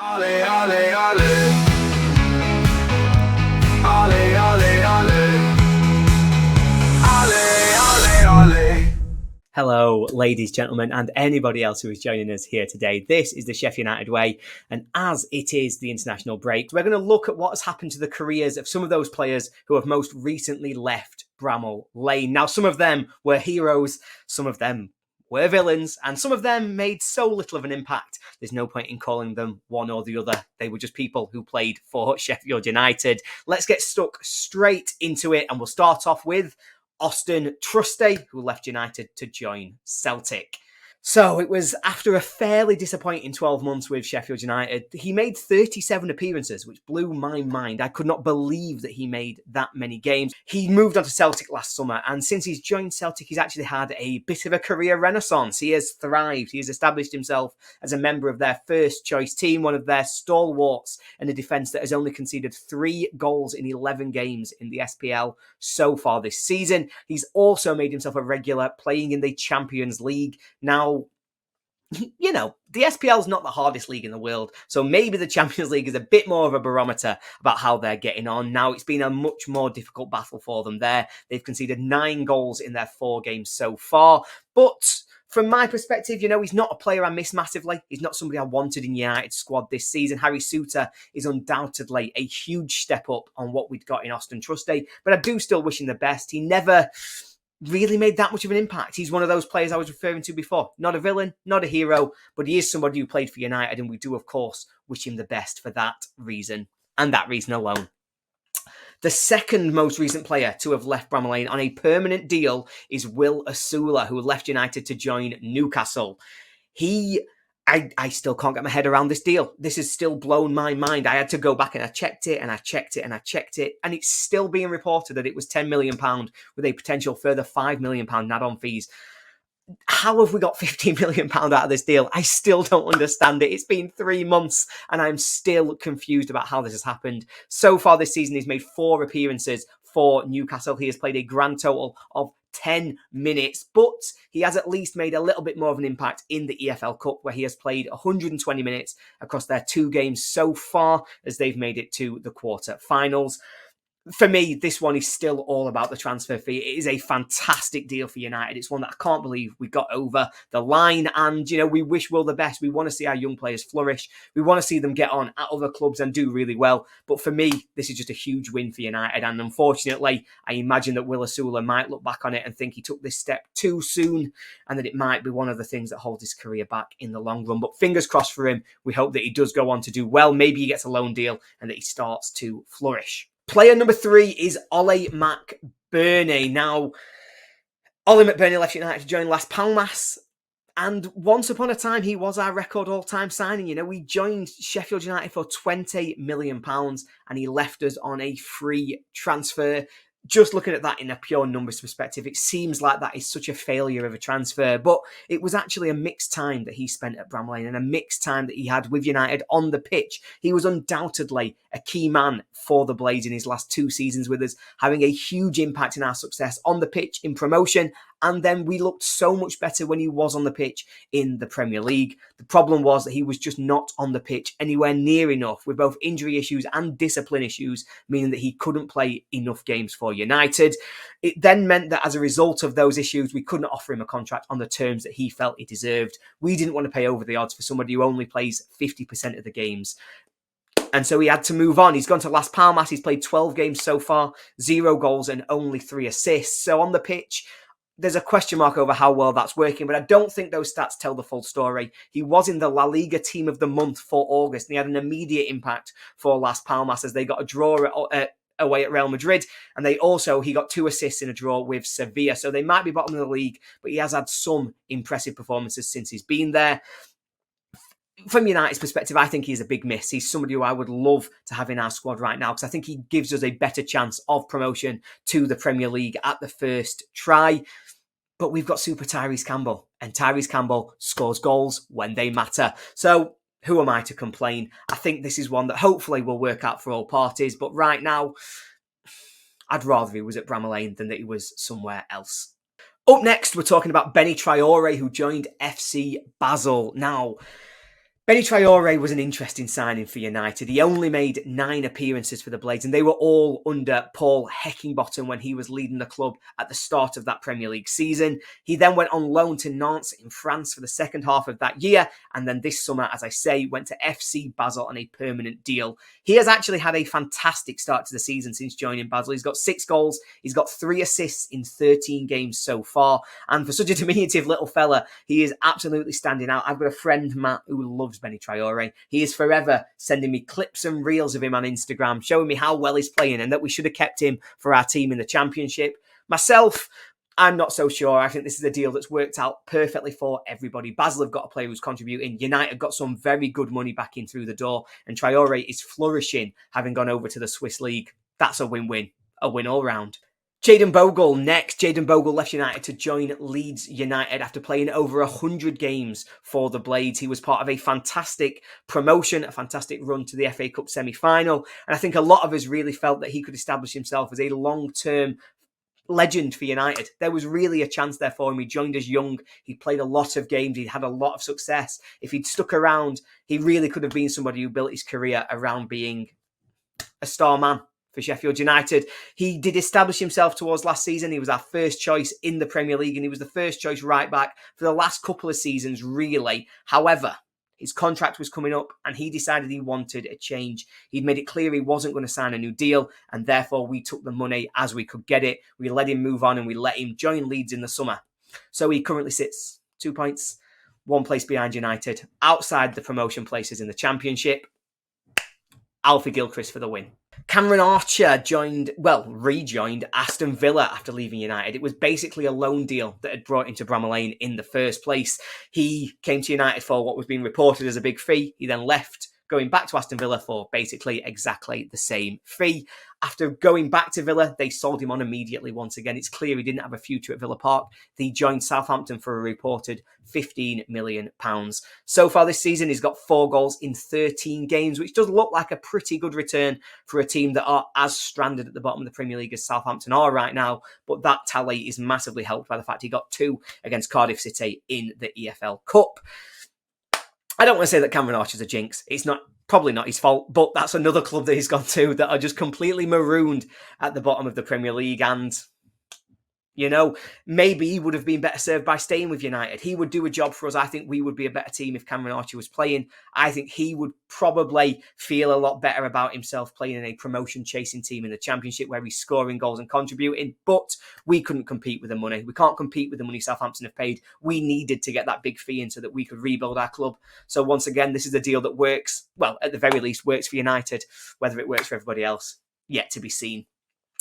Ole, ole, ole. Ole, ole, ole. Ole, ole, ole. Hello, ladies, gentlemen, and anybody else who is joining us here today. This is the Sheffield United way, and as it is the international break, we're going to look at what has happened to the careers of some of those players who have most recently left Bramall Lane. Now, some of them were heroes, some of them were villains, and some of them made so little of an impact. There's no point in calling them one or the other. They were just people who played for Sheffield United. Let's get stuck straight into it, and we'll start off with Austin Trusty, who left United to join Celtic. So it was after a fairly disappointing 12 months with Sheffield United. He made 37 appearances, which blew my mind. I could not believe that he made that many games. He moved on to Celtic last summer, and since he's joined Celtic, he's actually had a bit of a career renaissance. He has thrived. He has established himself as a member of their first choice team, one of their stalwarts, and a defence that has only conceded 3 goals in 11 games in the SPL so far this season. He's also made himself a regular, playing in the Champions League. Now, you know, the SPL is not the hardest league in the world, so maybe the Champions League is a bit more of a barometer about how they're getting on. Now, it's been a much more difficult battle for them there. They've conceded 9 goals in their 4 games so far, but from my perspective, you know, he's not a player I miss massively. He's not somebody I wanted in United's squad this season. 𝗍𝗲𝗄 is undoubtedly a huge step up on what we'd got in Austin Trusty, but I do still wish him the best. He never really made that much of an impact. He's one of those players I was referring to before. Not a villain, not a hero, but he is somebody who played for United, and we do, of course, wish him the best for that reason, and that reason alone. The second most recent player to have left Bramall Lane on a permanent deal is 𝗍𝗲𝗄, who left United to join Newcastle. I still can't get my head around this deal. This has still blown my mind. I had to go back and I checked it and I checked it and I checked it. And it's still being reported that it was £10 million with a potential further £5 million add-on fees. How have we got £15 million out of this deal? I still don't understand it. It's been 3 months and I'm still confused about how this has happened. So far this season, he's made 4 appearances for Newcastle. He has played a grand total of 10 minutes, but he has at least made a little bit more of an impact in the EFL Cup, where he has played 120 minutes across their 2 games so far as they've made it to the quarter-finals. For me, this one is still all about the transfer fee. It is a fantastic deal for United. It's one that I can't believe we got over the line. And, you know, we wish Will the best. We want to see our young players flourish. We want to see them get on at other clubs and do really well. But for me, this is just a huge win for United. And unfortunately, I imagine that 𝗍𝗲𝗄 might look back on it and think he took this step too soon, and that it might be one of the things that holds his career back in the long run. But fingers crossed for him. We hope that he does go on to do well. Maybe he gets a loan deal and that he starts to flourish. Player number 3 is Ole McBurnie. Now, Ole McBurnie left United to join Las Palmas, and once upon a time, he was our record all-time signing. You know, we joined Sheffield United for £20 million, and he left us on a free transfer. Just looking at that in a pure numbers perspective, it seems like that is such a failure of a transfer, but it was actually a mixed time that he spent at Bramall Lane and a mixed time that he had with United on the pitch. He was undoubtedly a key man for the Blades in his last 2 seasons with us, having a huge impact in our success on the pitch in promotion, and then we looked so much better when he was on the pitch in the Premier League. The problem was that he was just not on the pitch anywhere near enough, with both injury issues and discipline issues, meaning that he couldn't play enough games for United. It then meant that as a result of those issues, we couldn't offer him a contract on the terms that he felt he deserved. We didn't want to pay over the odds for somebody who only plays 50% of the games. And so he had to move on. He's gone to Las Palmas. He's played 12 games so far, 0 goals and only 3 assists. So on the pitch, there's a question mark over how well that's working, but I don't think those stats tell the full story. He was in the La Liga Team of the Month for August, and he had an immediate impact for Las Palmas as they got a draw away at Real Madrid, and he got 2 assists in a draw with Sevilla. So they might be bottom of the league, but he has had some impressive performances since he's been there. From United's perspective, I think he's a big miss. He's somebody who I would love to have in our squad right now, because I think he gives us a better chance of promotion to the Premier League at the first try. But we've got Super Tyrese Campbell, and Tyrese Campbell scores goals when they matter. So who am I to complain? I think this is one that hopefully will work out for all parties. But right now, I'd rather he was at Bramall Lane than that he was somewhere else. Up next, we're talking about Benny Traore, who joined FC Basel. Now, 𝗍𝗍 Traore was an interesting signing for United. He only made 9 appearances for the Blades, and they were all under Paul Heckingbottom when he was leading the club at the start of that Premier League season. He then went on loan to Nantes in France for the second half of that year, and then this summer, as I say, went to FC Basel on a permanent deal. He has actually had a fantastic start to the season since joining Basel. He's got 6 goals, he's got 3 assists in 13 games so far, and for such a diminutive little fella, he is absolutely standing out. I've got a friend, Matt, who loves 𝗍𝗍 Traore. He is forever sending me clips and reels of him on Instagram, showing me how well he's playing and that we should have kept him for our team in the Championship. Myself, I'm not so sure. I think this is a deal that's worked out perfectly for everybody. Basel have got a player who's contributing. United got some very good money back in through the door, and Traore is flourishing, having gone over to the Swiss League. That's a win-win. A win all round. Jayden Bogle next. Jayden Bogle left United to join Leeds United after playing over 100 games for the Blades. He was part of a fantastic promotion, a fantastic run to the FA Cup semi-final. And I think a lot of us really felt that he could establish himself as a long-term legend for United. There was really a chance there for him. He joined us young. He played a lot of games. He'd had a lot of success. If he'd stuck around, he really could have been somebody who built his career around being a star man for Sheffield United. He did establish himself towards last season. He was our first choice in the Premier League, and he was the first choice right back for the last couple of seasons, really. However, his contract was coming up and he decided he wanted a change. He'd made it clear he wasn't going to sign a new deal, and therefore we took the money as we could get it. We let him move on and we let him join Leeds in the summer. So he currently sits 2 points, 1 place behind United, outside the promotion places in the Championship. 𝗍𝗍 for the win. Cameron Archer rejoined Aston Villa after leaving United. It was basically a loan deal that had brought him to Bramall Lane in the first place. He came to United for what was being reported as a big fee. He then left, going back to Aston Villa for basically exactly the same fee. After going back to Villa, they sold him on immediately once again. It's clear he didn't have a future at Villa Park. He joined Southampton for a reported £15 million. So far this season, he's got 4 goals in 13 games, which does look like a pretty good return for a team that are as stranded at the bottom of the Premier League as Southampton are right now. But that tally is massively helped by the fact he got 2 against Cardiff City in the EFL Cup. I don't want to say that Cameron Archer's a jinx. It's probably not his fault, but that's another club that he's gone to that are just completely marooned at the bottom of the Premier League. And, you know, maybe he would have been better served by staying with United. He would do a job for us. I think we would be a better team if Cameron Archer was playing. I think he would probably feel a lot better about himself playing in a promotion-chasing team in the Championship where he's scoring goals and contributing. But we couldn't compete with the money. We can't compete with the money Southampton have paid. We needed to get that big fee in so that we could rebuild our club. So once again, this is a deal that works, well, at the very least, works for United. Whether it works for everybody else, yet to be seen.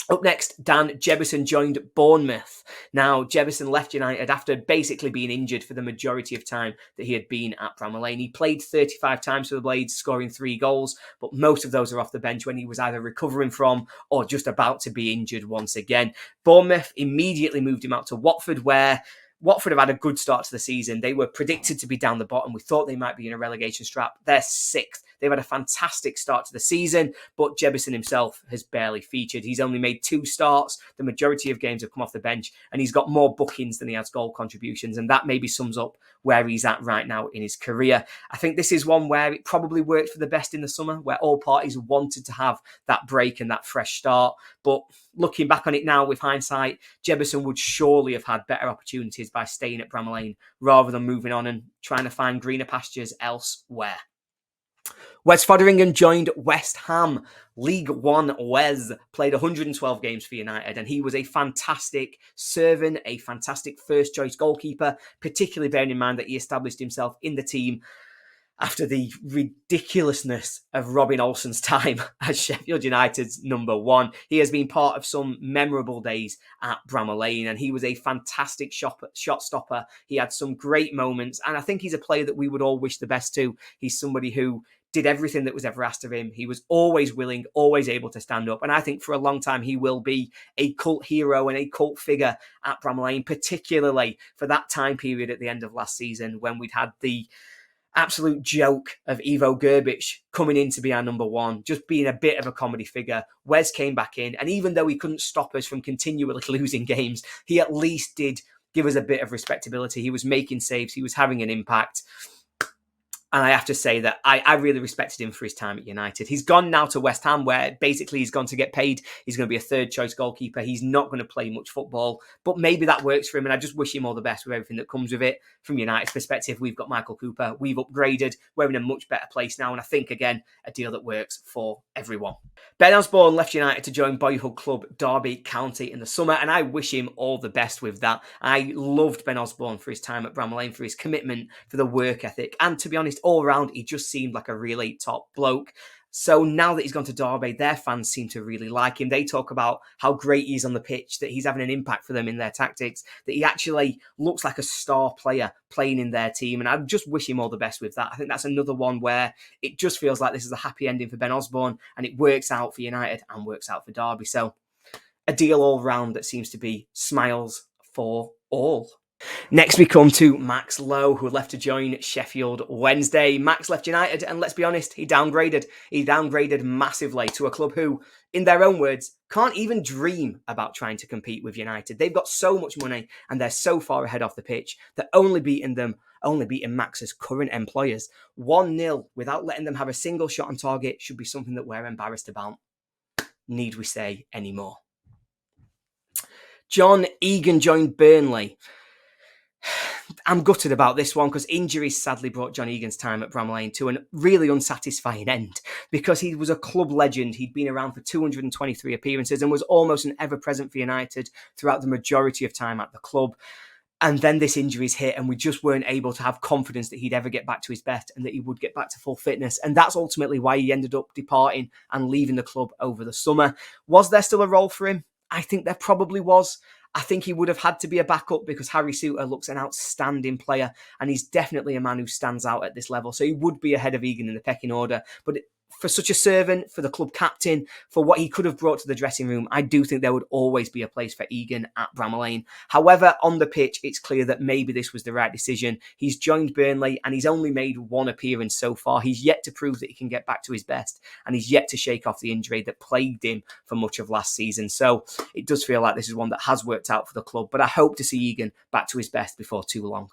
Up next, Dan Jebison joined Bournemouth. Now, Jebison left United after basically being injured for the majority of time that he had been at Bramall Lane. He played 35 times for the Blades, scoring 3 goals, but most of those are off the bench when he was either recovering from or just about to be injured once again. Bournemouth immediately moved him out to Watford, where Watford have had a good start to the season. They were predicted to be down the bottom. We thought they might be in a relegation strap. They're 6th. They've had a fantastic start to the season, but Jebison himself has barely featured. He's only made 2 starts. The majority of games have come off the bench, and he's got more bookings than he has goal contributions, and that maybe sums up where he's at right now in his career. I think this is one where it probably worked for the best in the summer, where all parties wanted to have that break and that fresh start. But looking back on it now with hindsight, Jebison would surely have had better opportunities by staying at Bramall Lane rather than moving on and trying to find greener pastures elsewhere. Wesley Foderingham joined West Ham. League One Wes played 112 games for United, and he was a fantastic servant, a fantastic first-choice goalkeeper, particularly bearing in mind that he established himself in the team after the ridiculousness of Robin Olsen's time as Sheffield United's number 1. He has been part of some memorable days at Bramall Lane, and he was a fantastic shot stopper. He had some great moments, and I think he's a player that we would all wish the best to. He's somebody who did everything that was ever asked of him. He was always willing, always able to stand up. And I think for a long time, he will be a cult hero and a cult figure at Bramall Lane, particularly for that time period at the end of last season when we'd had the absolute joke of Ivo Grbić coming in to be our number 1, just being a bit of a comedy figure. Wes came back in, and even though he couldn't stop us from continually losing games, he at least did give us a bit of respectability. He was making saves. He was having an impact. And I have to say that I really respected him for his time at United. He's gone now to West Ham, where basically he's gone to get paid. He's going to be a third choice goalkeeper. He's not going to play much football, but maybe that works for him. And I just wish him all the best with everything that comes with it. From United's perspective, we've got Michael Cooper. We've upgraded. We're in a much better place now. And I think, again, a deal that works for everyone. Ben Osborne left United to join boyhood club Derby County in the summer, and I wish him all the best with that. I loved Ben Osborne for his time at Bramall Lane, for his commitment, for the work ethic, and to be honest, all around, he just seemed like a really top bloke. So now that he's gone to Derby, their fans seem to really like him. They talk about how great he is on the pitch, that he's having an impact for them in their tactics, that he actually looks like a star player playing in their team. And I just wish him all the best with that. I think that's another one where it just feels like this is a happy ending for Ben Osborne, and it works out for United and works out for Derby. So a deal all round that seems to be smiles for all. Next, we come to Max Lowe, who left to join Sheffield Wednesday. Max left United, and let's be honest, he downgraded. He downgraded massively to a club who, in their own words, can't even dream about trying to compete with United. They've got so much money, and they're so far ahead off the pitch that only beating Max's current employers 1-0 without letting them have a single shot on target should be something that we're embarrassed about. Need we say any more? John Egan joined Burnley. I'm gutted about this one because injuries sadly brought John Egan's time at Bramall Lane to a really unsatisfying end, because he was a club legend. He'd been around for 223 appearances and was almost an ever-present for United throughout the majority of time at the club. And then this injuries hit, and we just weren't able to have confidence that he'd ever get back to his best and that he would get back to full fitness. And that's ultimately why he ended up departing and leaving the club over the summer. Was there still a role for him? I think there probably was. I think he would have had to be a backup because 𝗲𝗲 𝗚𝗿 looks an outstanding player, and he's definitely a man who stands out at this level. So he would be ahead of Egan in the pecking order. But for such a servant, for the club captain, for what he could have brought to the dressing room, I do think there would always be a place for Egan at Bramall Lane. However, on the pitch, it's clear that maybe this was the right decision. He's joined Burnley and he's only made one appearance so far. He's yet to prove that he can get back to his best, and he's yet to shake off the injury that plagued him for much of last season. So it does feel like this is one that has worked out for the club, but I hope to see Egan back to his best before too long.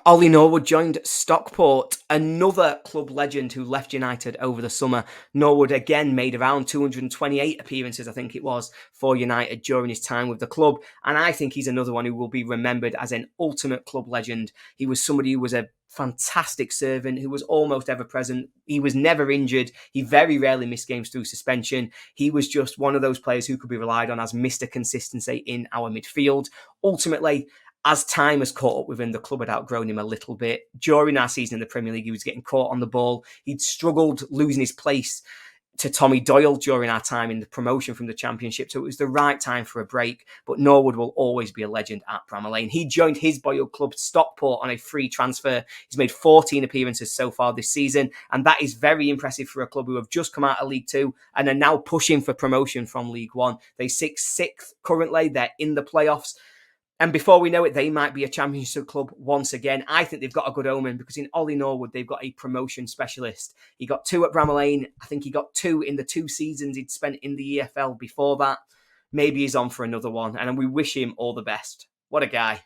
Ole Norwood joined Stockport, another club legend who left United over the summer. Norwood again made around 228 appearances, I think it was, for United during his time with the club. And I think he's another one who will be remembered as an ultimate club legend. He was somebody who was a fantastic servant, who was almost ever present. He was never injured. He very rarely missed games through suspension. He was just one of those players who could be relied on as Mr. Consistency in our midfield. Ultimately, as time has caught up with him, the club had outgrown him a little bit. During our season in the Premier League, he was getting caught on the ball. He'd struggled losing his place to Tommy Doyle during our time in the promotion from the Championship. So it was the right time for a break. But Norwood will always be a legend at Bramall Lane. He joined his boyhood club Stockport on a free transfer. He's made 14 appearances so far this season. And that is very impressive for a club who have just come out of League Two and are now pushing for promotion from League One. They sit sixth currently. They're in the playoffs. And before we know it, they might be a Championship club once again. I think they've got a good omen because in Ole Norwood, they've got a promotion specialist. He got 2 at Bramall Lane. I think he got 2 in the 2 seasons he'd spent in the EFL before that. Maybe he's on for another one, and we wish him all the best. What a guy.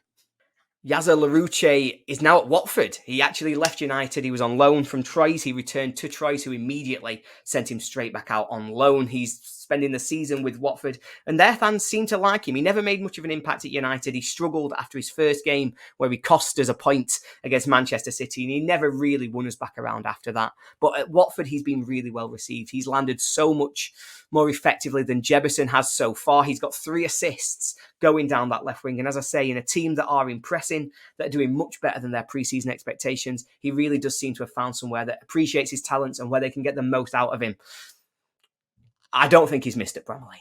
𝗍𝗫 is now at Watford. He actually left United. He was on loan from Troyes. He returned to Troyes, who immediately sent him straight back out on loan. He's spending the season with Watford, and their fans seem to like him. He never made much of an impact at United. He struggled after his first game where he cost us a point against Manchester City, and he never really won us back around after that. But at Watford, he's been really well received. He's landed so much more effectively than Jefferson has so far. He's got 3 assists going down that left wing. And as I say, in a team that are impressing, that are doing much better than their pre-season expectations, he really does seem to have found somewhere that appreciates his talents and where they can get the most out of him. I don't think he's missed at Bramall Lane.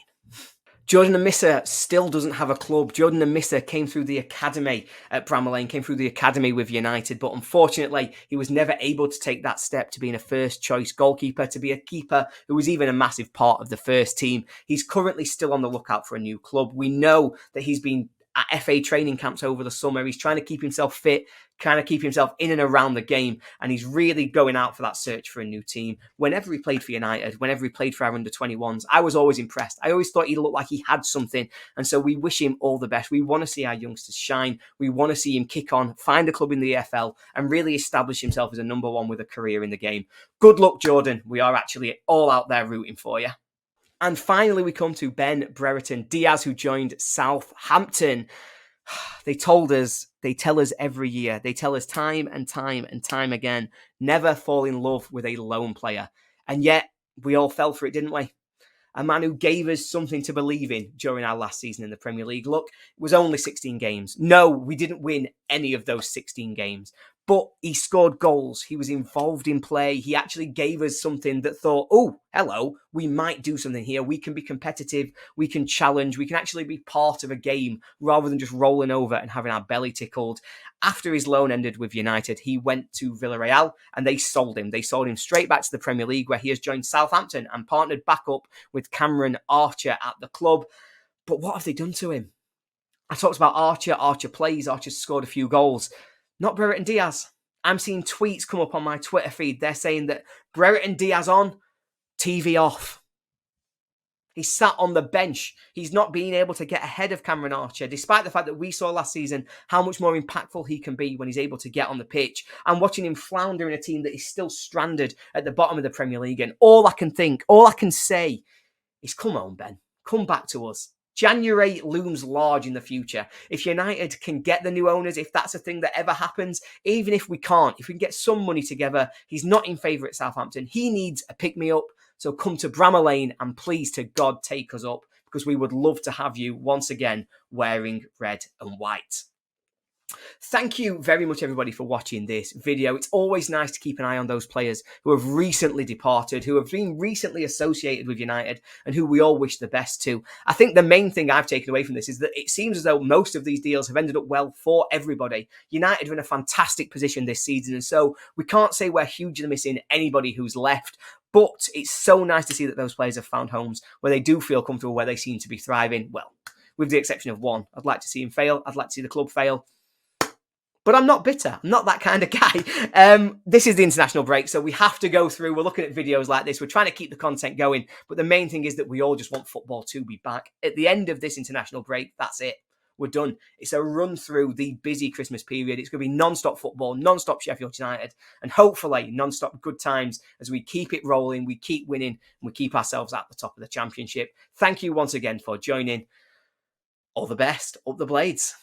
Jayden Amissa still doesn't have a club. Jayden Amissa came through the academy at Bramall Lane, came through the academy with United, but unfortunately, he was never able to take that step to being a first-choice goalkeeper, to be a keeper who was even a massive part of the first team. He's currently still on the lookout for a new club. We know that he's been at FA training camps over the summer. He's trying to keep himself fit, trying to keep himself in and around the game, and he's really going out for that search for a new team. Whenever he played for United, whenever he played for our under-21s, I was always impressed. I always thought he looked like he had something, and so we wish him all the best. We want to see our youngsters shine. We want to see him kick on, find a club in the EFL, and really establish himself as a number one with a career in the game. Good luck, Jordan. We are actually all out there rooting for you. And finally, we come to Ben Brereton Diaz, who joined Southampton. They told us, they tell us every year, they tell us time and time and time again, never fall in love with a lone player. And yet, we all fell for it, didn't we? A man who gave us something to believe in during our last season in the Premier League. Look, it was only 16 games. No, we didn't win any of those 16 games. But he scored goals. He was involved in play. He actually gave us something that thought, oh, hello, we might do something here. We can be competitive. We can challenge. We can actually be part of a game rather than just rolling over and having our belly tickled. After his loan ended with United, he went to Villarreal and they sold him. They sold him straight back to the Premier League, where he has joined Southampton and partnered back up with Cameron Archer at the club. But what have they done to him? I talked about Archer. Archer plays. Archer's scored a few goals. Not Brereton Diaz. I'm seeing tweets come up on my Twitter feed. They're saying that Brereton Diaz on, TV off. He's sat on the bench. He's not being able to get ahead of Cameron Archer, despite the fact that we saw last season how much more impactful he can be when he's able to get on the pitch. I'm watching him flounder in a team that is still stranded at the bottom of the Premier League. And all I can say is, come on, Ben. Come back to us. January looms large in the future. If United can get the new owners, if that's a thing that ever happens, even if we can't, if we can get some money together, he's not in favour at Southampton. He needs a pick-me-up. So come to Bramall Lane and please to God take us up, because we would love to have you once again wearing red and white. Thank you very much, everybody, for watching this video. It's always nice to keep an eye on those players who have recently departed, who have been recently associated with United, and who we all wish the best to. I think the main thing I've taken away from this is that it seems as though most of these deals have ended up well for everybody. United are in a fantastic position this season, and so we can't say we're hugely missing anybody who's left. But it's so nice to see that those players have found homes where they do feel comfortable, where they seem to be thriving. Well, with the exception of one. I'd like to see him fail. I'd like to see the club fail. But I'm not bitter. I'm not that kind of guy. This is the international break, so we have to go through. We're looking at videos like this. We're trying to keep the content going. But the main thing is that we all just want football to be back. At the end of this international break, that's it. We're done. It's a run through the busy Christmas period. It's going to be non-stop football, non-stop Sheffield United, and hopefully non-stop good times as we keep it rolling, we keep winning, and we keep ourselves at the top of the championship. Thank you once again for joining. All the best. Up the Blades.